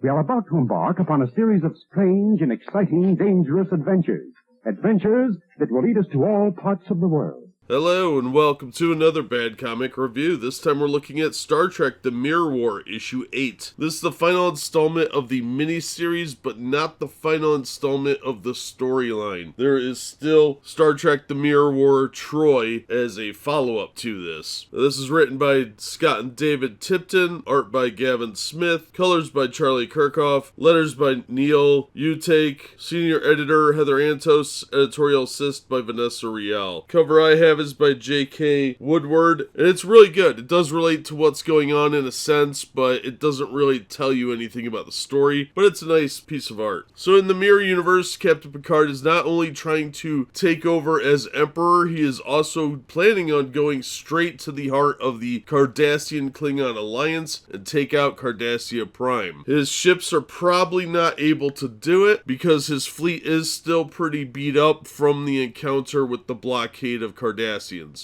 We are about to embark upon a series of strange and exciting, dangerous adventures. Adventures that will lead us to all parts of the world. Hello and welcome to another Bad Comic Review. This time we're looking at Star Trek The Mirror War, Issue 8. This is the final installment of the miniseries, but not the final installment of the storyline. There is still Star Trek The Mirror War Troy as a follow-up to this. This is written by Scott and David Tipton, art by Gavin Smith, colors by Charlie Kirchoff, letters by Neil Uyetake, senior editor Heather Antos, editorial assist by Vanessa Rial. Cover I have is by J.K. Woodward, and it's really good. It does relate to what's going on in a sense, but it doesn't really tell you anything about the story, but it's a nice piece of art. So in the Mirror Universe, Captain Picard is not only trying to take over as Emperor, he is also planning on going straight to the heart of the Cardassian-Klingon alliance and take out Cardassia Prime. His ships are probably not able to do it because his fleet is still pretty beat up from the encounter with the blockade of Cardassians.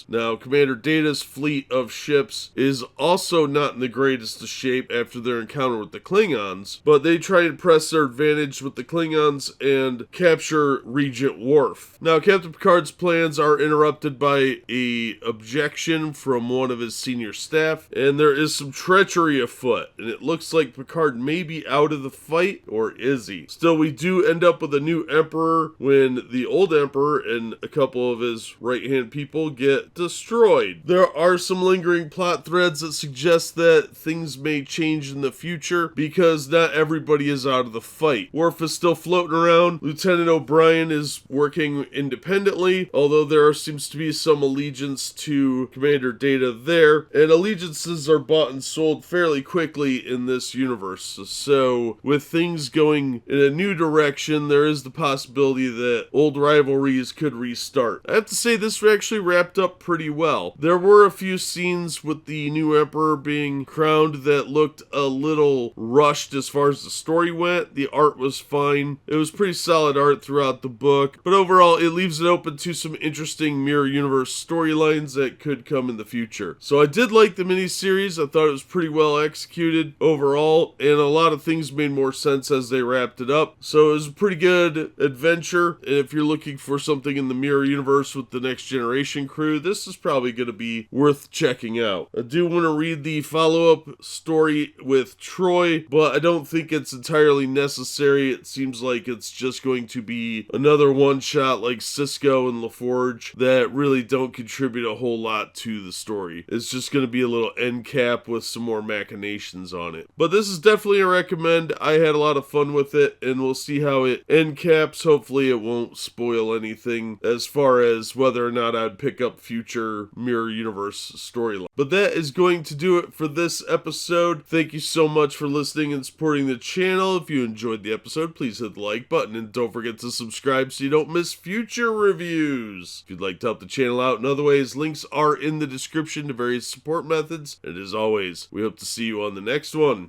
Now, Commander Data's fleet of ships is also not in the greatest of shape after their encounter with the Klingons, but they try and press their advantage with the Klingons and capture Regent Worf. Now, Captain Picard's plans are interrupted by an objection from one of his senior staff, and there is some treachery afoot, and it looks like Picard may be out of the fight, or is he? Still, we do end up with a new Emperor when the old Emperor and a couple of his right-hand people get destroyed. There are some lingering plot threads that suggest that things may change in the future because not everybody is out of the fight. Worf is still floating around. Lieutenant O'Brien is working independently, although there seems to be some allegiance to Commander Data there, and allegiances are bought and sold fairly quickly in this universe. So with things going in a new direction, there is the possibility that old rivalries could restart. I have to say this actually wrapped up pretty well. There were a few scenes with the new Emperor being crowned that looked a little rushed as far as the story went. The art was fine. It was pretty solid art throughout the book, but overall it leaves it open to some interesting Mirror Universe storylines that could come in the future. So I did like the miniseries. I thought it was pretty well executed overall, and a lot of things made more sense as they wrapped it up. So it was a pretty good adventure, and if you're looking for something in the Mirror Universe with the Next Generation crew, this is probably going to be worth checking out. I do want to read the follow-up story with Troy, but I don't think it's entirely necessary. It seems like it's just going to be another one-shot like Cisco and LaForge that really don't contribute a whole lot to the story. It's just going to be a little end cap with some more machinations on it. But this is definitely a recommend. I had a lot of fun with it, and we'll see how it end caps. Hopefully it won't spoil anything as far as whether or not I'd pick up future Mirror Universe storyline. But that is going to do it for this episode. Thank you so much for listening and supporting the channel. If you enjoyed the episode, please hit the like button and don't forget to subscribe so you don't miss future reviews. If you'd like to help the channel out in other ways, links are in the description to various support methods. And as always, we hope to see you on the next one.